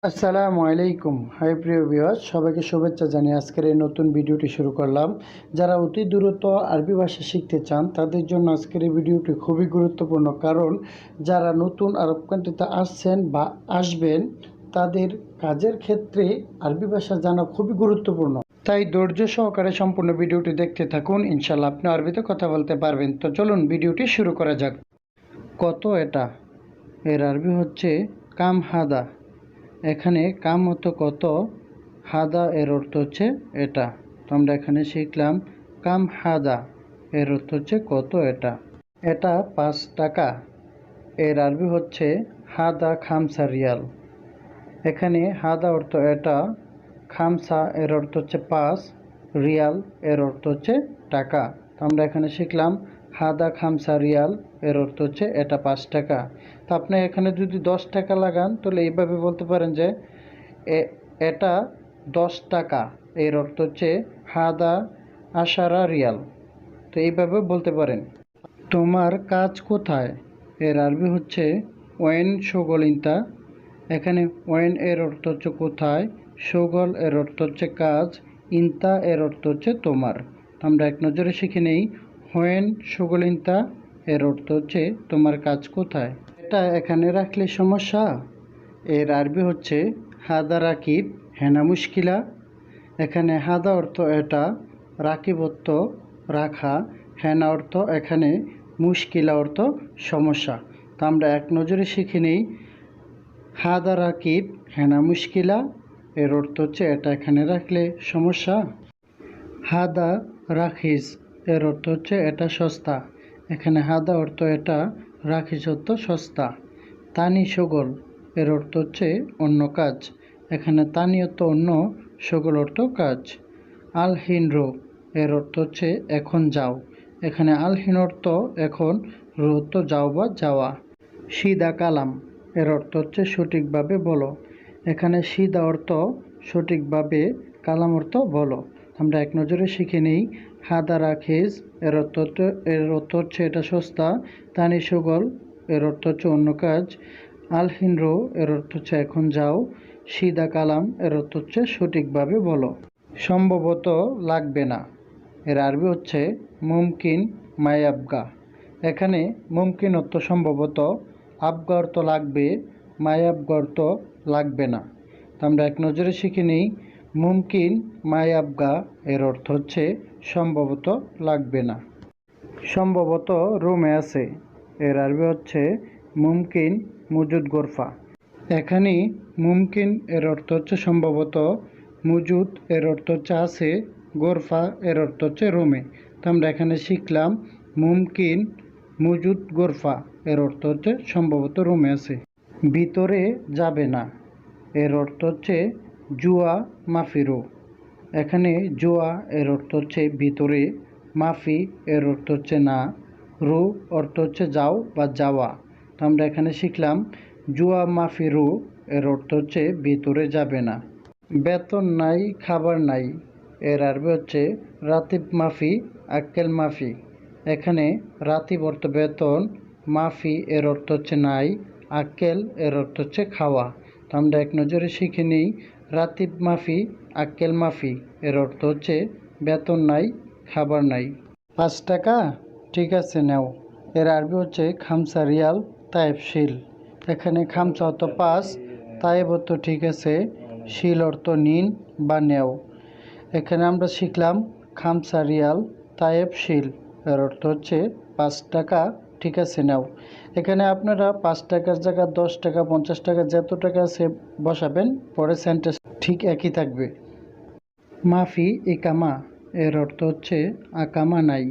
আসসালামু আলাইকুম। হাই প্রিয় ভিউয়ার্স, সবাইকে শুভেচ্ছা জানিয়ে আজকের এই নতুন ভিডিওটি শুরু করলাম। যারা অতি দ্রুত আরবি ভাষা শিখতে চান তাদের জন্য আজকের এই ভিডিওটি খুবই গুরুত্বপূর্ণ, কারণ যারা নতুন আরব কান্ট্রিতে আসছেন বা আসবেন তাদের কাজের ক্ষেত্রে আরবি ভাষা জানা খুবই গুরুত্বপূর্ণ। তাই ধৈর্য সহকারে সম্পূর্ণ ভিডিওটি দেখতে থাকুন, ইনশাল্লাহ আপনি আরবিতে কথা বলতে পারবেন। তো চলুন ভিডিওটি শুরু করা যাক। কত এটা, এর আরবি হচ্ছে কাম হাদা। এখানে কাম হতো কত, হাদা এর অর্থ হচ্ছে এটা। তো আমরা এখানে শিখলাম কাম হাদা এর অর্থ হচ্ছে কত এটা। এটা 5 টাকা, এর আরবি হচ্ছে হাদা খামসা রিয়াল। এখানে হাদা অর্থ এটা, খামসা এর অর্থ হচ্ছে 5, রিয়াল এর অর্থ হচ্ছে টাকা। তো আমরা এখানে শিখলাম হাদা খামসা রিয়াল এর অর্থ হচ্ছে এটা 5 টাকা। তো আপনি এখানে যদি 10 টাকা লাগান তাহলে এইভাবে বলতে পারেন যে এটা 10 টাকা, এর অর্থ হচ্ছে হাদা আশারা রিয়াল। তো এইভাবে বলতে পারেন। তোমার কাজ কোথায়, এর আরবি হচ্ছে ওয়েন শোগলিনতা। এখানে ওয়েন এর অর্থ হচ্ছে কোথায়, শোগল এর অর্থ হচ্ছে কাজ, ইনতা এর অর্থ হচ্ছে তোমার। আমরা এক নজরে শিখে নেই। হোয়েন শোগলিনতা এর অর্থ হচ্ছে তোমার কাজ কোথায়। এটা এখানে রাখলে সমস্যা, এর আরবি হচ্ছে হাদা রাকিব হেনা মুশকিলা। এখানে হাদা অর্থ এটা, রাকিব অর্থ রাখা, হেনা অর্থ এখানে, মুশকিলা অর্থ সমস্যা। তো আমরা এক নজরে শিখে নিই। হাদা রাকিব হেনা মুশকিলা এর অর্থ হচ্ছে এটা এখানে রাখলে সমস্যা। হাদা রাখিস এর অর্থ হচ্ছে এটা সস্তা। এখানে হাদা অর্থ এটা, রাখিস অর্থ সস্তা। তানি সগল এর অর্থ হচ্ছে অন্য কাজ। এখানে তানি অর্থ অন্য, সগল অর্থ কাজ। আল হিনরো এর অর্থ হচ্ছে এখন যাও। এখানে আল হিন অর্থ এখন, রো অর্থ যাও বা যাওয়া। সিদা কালাম এর অর্থ হচ্ছে সঠিকভাবে বলো। এখানে সিদা অর্থ সঠিকভাবে, কালাম অর্থ বলো। আমরা এক নজরে শিখে নিই। হাদা রাখিস এর অর্থ হচ্ছে এটা সস্তা। তানি সুগল এর অর্থ হচ্ছে অন্য কাজ। আল হিনরো এর অর্থ হচ্ছে এখন যাও। সিদা কালাম এর অর্থ হচ্ছে সঠিকভাবে বলো। সম্ভবত লাগবে না, এর আরবি হচ্ছে মুমকিন মায়াবগা। এখানে মুমকিন অর্থ সম্ভবত, আবগা অর্থ লাগবে, মায়াবগা অর্থ লাগবে না। তো আমরা এক নজরে শিখে নিই। মুমকিন মায়াবগা এর অর্থ হচ্ছে সম্ভবত লাগবে না। সম্ভবত রুমে আছে, এর আরবি হচ্ছে মুমকিন মুজুদ গোরফা। এখানে মুমকিন এর অর্থ হচ্ছে সম্ভবত, মুজুদ এর অর্থ হচ্ছে আছে, গোরফা এর অর্থ হচ্ছে রুমে। তো আমরা এখানে শিখলাম মুমকিন মুজুদ গোরফা এর অর্থ হচ্ছে সম্ভবত রুমে আছে। ভিতরে যাবে না এর অর্থ হচ্ছে জুয়া মাফিরো। এখানে জুয়া এর অর্থ হচ্ছে ভিতরে, মাফি এর অর্থ হচ্ছে না, রু অর্থ হচ্ছে যাও বা যাওয়া। তো আমরা এখানে শিখলাম জুয়া মাফি রু এর অর্থ হচ্ছে ভিতরে যাবে না। বেতন নাই খাবার নাই, এর আরবি হচ্ছে রাতিব মাফি আক্কেল মাফি। এখানে রাতিব অর্থ বেতন, মাফি এর অর্থ হচ্ছে নাই, আক্কেল এর অর্থ হচ্ছে খাওয়া। তো আমরা এক নজরে শিখে নিই। রাতিব মাফি আক্কেল মাফি এর অর্থ হচ্ছে বেতন নাই খাবার নাই। 5 টাকা, ঠিক আছে নেও, এর আরবি হচ্ছে খামসা রিয়াল তায়েব শিল। এখানে খামসা অর্থ 5, তায়েব অর্থ ঠিক আছে, শিল অর্থ নিন বা নেও। এখানে আমরা শিখলাম খামসা রিয়াল তায়েব শিল এর অর্থ হচ্ছে 5 টাকা, ঠিক আছে নাও। এখানে আপনারা 5 টাকার জায়গায় 10 টাকা 50 টাকা যত টাকা আছে বসাবেন, পরে সেন্টেন্স ঠিক একই থাকবে। মাফি ইকামা এর অর্থ হচ্ছে আকামা নাই।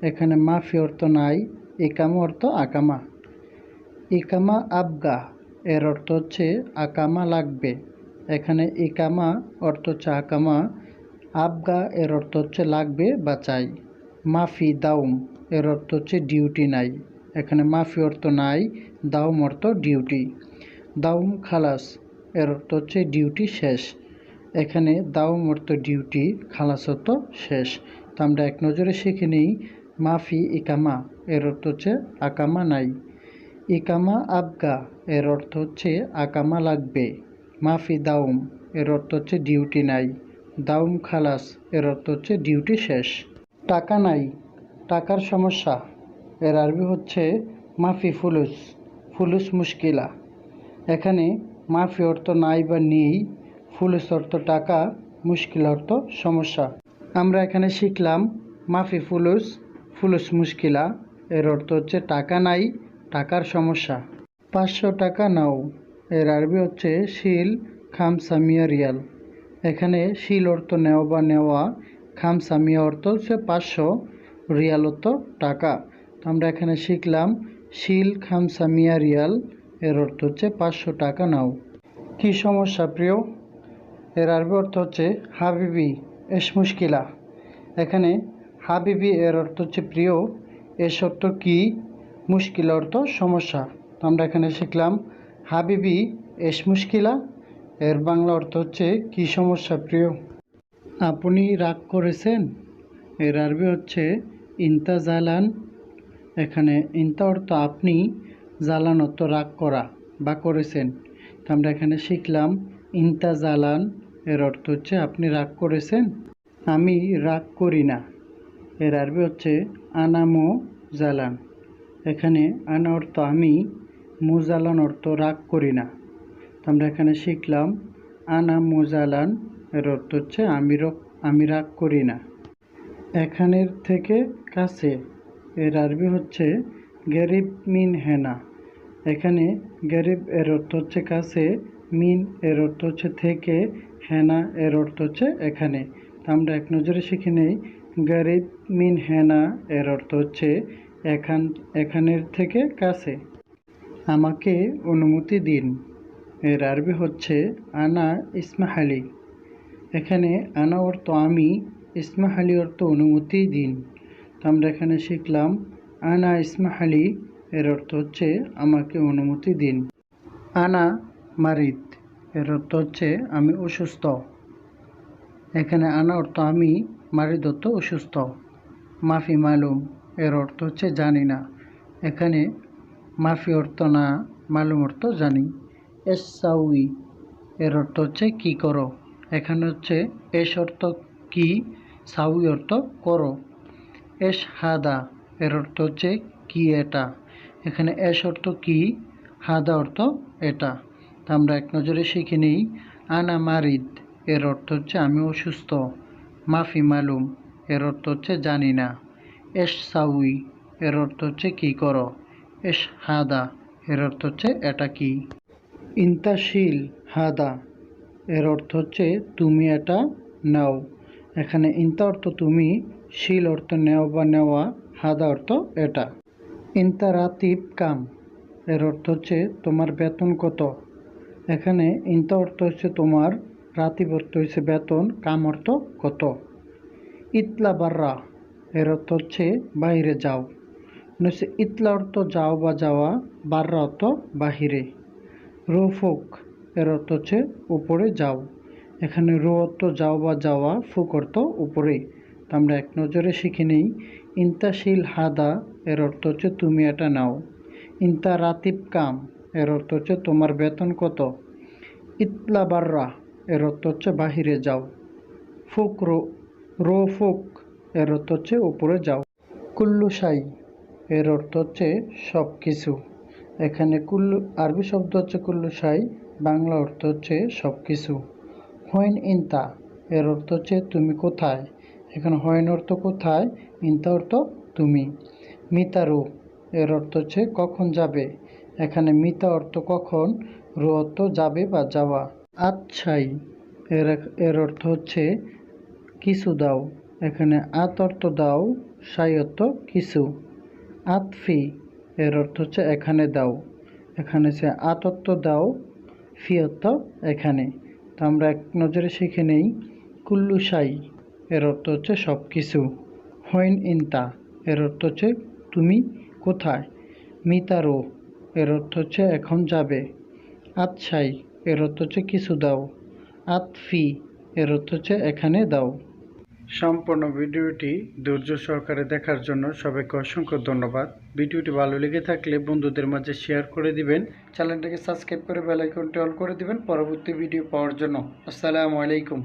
এখানে মাফি অর্থ নাই, ইকামা অর্থ আকামা। ইকামা আবগা এর অর্থ হচ্ছে আকামা লাগবে। এখানে ইকামা অর্থ হচ্ছে আকামা, আবগা এর অর্থ হচ্ছে লাগবে বা চাই। মাফি দাউম এর অর্থ হচ্ছে ডিউটি নাই। এখানে মাফি অর্থ নাই, দাউম অর্থ ডিউটি। দাউম খালাস এর অর্থ হচ্ছে ডিউটি শেষ। এখানে দাউম অর্থ ডিউটি, খালাস অর্থ শেষ। তো আমরা এক নজরে শিখে নিই। মাফি ইকামা এর অর্থ হচ্ছে আকামা নাই। ইকামা আবগা এর অর্থ হচ্ছে আকামা লাগবে। মাফি দাউম এর অর্থ হচ্ছে ডিউটি নাই। দাউম খালাস এর অর্থ হচ্ছে ডিউটি শেষ। টাকা নাই, টাকার সমস্যা, এর আরবি হচ্ছে মাফি ফুলুস, ফুলুস মুশকিলা। এখানে মাফি অর্থ নাই বা নেই, ফুলুস অর্থ টাকা, মুশকিল অর্থ সমস্যা। আমরা এখানে শিখলাম মাফি ফুলুস, ফুলুস মুশকিলা এর অর্থ হচ্ছে টাকা নাই, টাকার সমস্যা। 500 টাকা নাও এর আরবি হচ্ছে শিল খামসামিয়া রিয়াল। এখানে শিল অর্থ নেওয়া বা নেওয়া, খামসামিয়া অর্থ হচ্ছে 500, রিয়াল অর্থ টাকা। তো আমরা এখানে শিখলাম শিল খামসামিয়া রিয়াল এর অর্থ হচ্ছে 500 টাকা নাও। কি সমস্যা প্রিয়? এর আরবি অর্থ হচ্ছে হাবিবি এস মুশকিলা। এখানে হাবিবি এর অর্থ হচ্ছে প্রিয়, এস অর্থ কি, মুশকিল অর্থ সমস্যা। তো আমরা এখানে শিখলাম হাবিবি এস মুশকিলা, এর বাংলা অর্থ হচ্ছে কি সমস্যা প্রিয়? আপনি রাগ করেছেন এর আরবি হচ্ছে ইনতা জালান। এখানে ইনতা অর্থ আপনি, জালান অর্থ রাগ করা বা করেছেন। তো আমরা এখানে শিখলাম ইনতা জালান এর অর্থ হচ্ছে আপনি রাগ করেছেন। আমি রাগ করি না এর আরবি হচ্ছে আনামো জালান। এখানে আনা অর্থ আমি, মুজালান অর্থ রাগ করি না। তো আমরা এখানে শিখলাম আনা মুজালান এর অর্থ হচ্ছে আমি রাগ করি না। এখানের থেকে কাছে এর আরবি হচ্ছে গরিব মিন হেনা। এখানে গরিব এর অর্থ হচ্ছে কাছে, মিন এর অর্থ হচ্ছে থেকে, হেনা এর অর্থ হচ্ছে এখানে। তো আমরা এক নজরে শিখে নেই গরিব মিন হেনা এর অর্থ হচ্ছে এখানের থেকে কাছে। আমাকে অনুমতি দিন এর আরবি হচ্ছে আনা ইসমাহালি। এখানে আনা অর্থ আমি, ইসমাহালি অর্থ অনুমতি দিন। তো আমরা এখানে শিখলাম আনা ইসমাহালি এর অর্থ হচ্ছে আমাকে অনুমতি দিন। আনা মারিদ এর অর্থ হচ্ছে আমি অসুস্থ। এখানে আনা অর্থ আমি, মারিদ অর্থ অসুস্থ। মাফি মালুম এর অর্থ হচ্ছে জানি না। এখানে মাফি অর্থ না, মালুম অর্থ জানি। এস সাউই এর অর্থ হচ্ছে কি করো। এখানে হচ্ছে এস অর্থ কি, সাউই অর্থ করো। এস হাদা এর অর্থ হচ্ছে কি এটা। এখানে এস অর্থ কি, হাদা অর্থ এটা। তা আমরা এক নজরে শিখে নিই আনা মারিদ এর অর্থ হচ্ছে আমি অসুস্থ। মাফি মালুম এর অর্থ হচ্ছে জানি না। এস সাউই এর অর্থ হচ্ছে কি করো। এস হাদা এর অর্থ হচ্ছে এটা কি। ইন্তাশিল হাদা এর অর্থ হচ্ছে তুমি এটা নাও। এখানে ইন্তা অর্থ তুমি, শিল অর্থ নেও বা নেওয়া, হাদা অর্থ এটা। ইন্তা রাতিব কাম এর অর্থ হচ্ছে তোমার বেতন কত। এখানে ইন্তা অর্থ হচ্ছে তোমার, রাতিব অর্থ হচ্ছে বেতন, কাম অর্থ কত। ইতলা বাররা এর অর্থ হচ্ছে বাইরে যাও। হচ্ছে ইতলা অর্থ যাও বা যাওয়া, বাররা অর্থ বাহিরে। রোফুক এর অর্থ হচ্ছে উপরে যাও। এখানে রো অর্থ যাও বা যাওয়া, ফুক অর্থ উপরে। তো আমরা এক নজরে শিখে নিই ইন্তাশিল হাদা এর অর্থ হচ্ছে তুমি এটা নাও। ইন্তা রাতিব কাম এর অর্থ হচ্ছে তোমার বেতন কত। ইতলা বাররা এর অর্থ হচ্ছে বাহিরে যাও। ফুক রো ফুক এর অর্থ হচ্ছে উপরে যাও। কুল্লু শাই এর অর্থ হচ্ছে সব কিছু। এখানে কুল্লু আরবি শব্দ হচ্ছে কুল্লু শাই, বাংলা অর্থ হচ্ছে সব কিছু। হোয়েন ইনতা এর অর্থ হচ্ছে তুমি কোথায়। এখানে হোয়েন অর্থ কোথায়, ইনতা অর্থ তুমি। মিতারু এর অর্থ হচ্ছে কখন যাবে। এখানে মিতা অর্থ কখন, রু অর্থ যাবে বা যাওয়া। আচ্ছাই এর অর্থ হচ্ছে কিছু দাও। এখানে আত অর্থ দাও, সাই অর্থ কিছু। আতফি এর অর্থ হচ্ছে এখানে দাও। এখানে সে আত অর্থ দাও, ফি অর্থ এখানে। তো আমরা এক নজরে শিখে নেই কুল্লু শাই এর অর্থ হচ্ছে সব কিছু। হোয়েন ইনতা এর অর্থ হচ্ছে তুমি কোথায়। মিতারো এর অর্থ হচ্ছে এখন যাবে। আতশাই এর অর্থ হচ্ছে কিছু দাও। আতফি এর অর্থ হচ্ছে এখানে দাও। সম্পূর্ণ ভিডিওটি ধৈর্য সহকারে দেখার জন্য সবাইকে অসংখ্য ধন্যবাদ। ভিডিওটি ভালো লেগে থাকলে বন্ধুদের মাঝে শেয়ার করে দিবেন, চ্যানেলটিকে সাবস্ক্রাইব করে বেল আইকনটি অল করে দিবেন পরবর্তী ভিডিও পাওয়ার জন্য। আসসালামু আলাইকুম।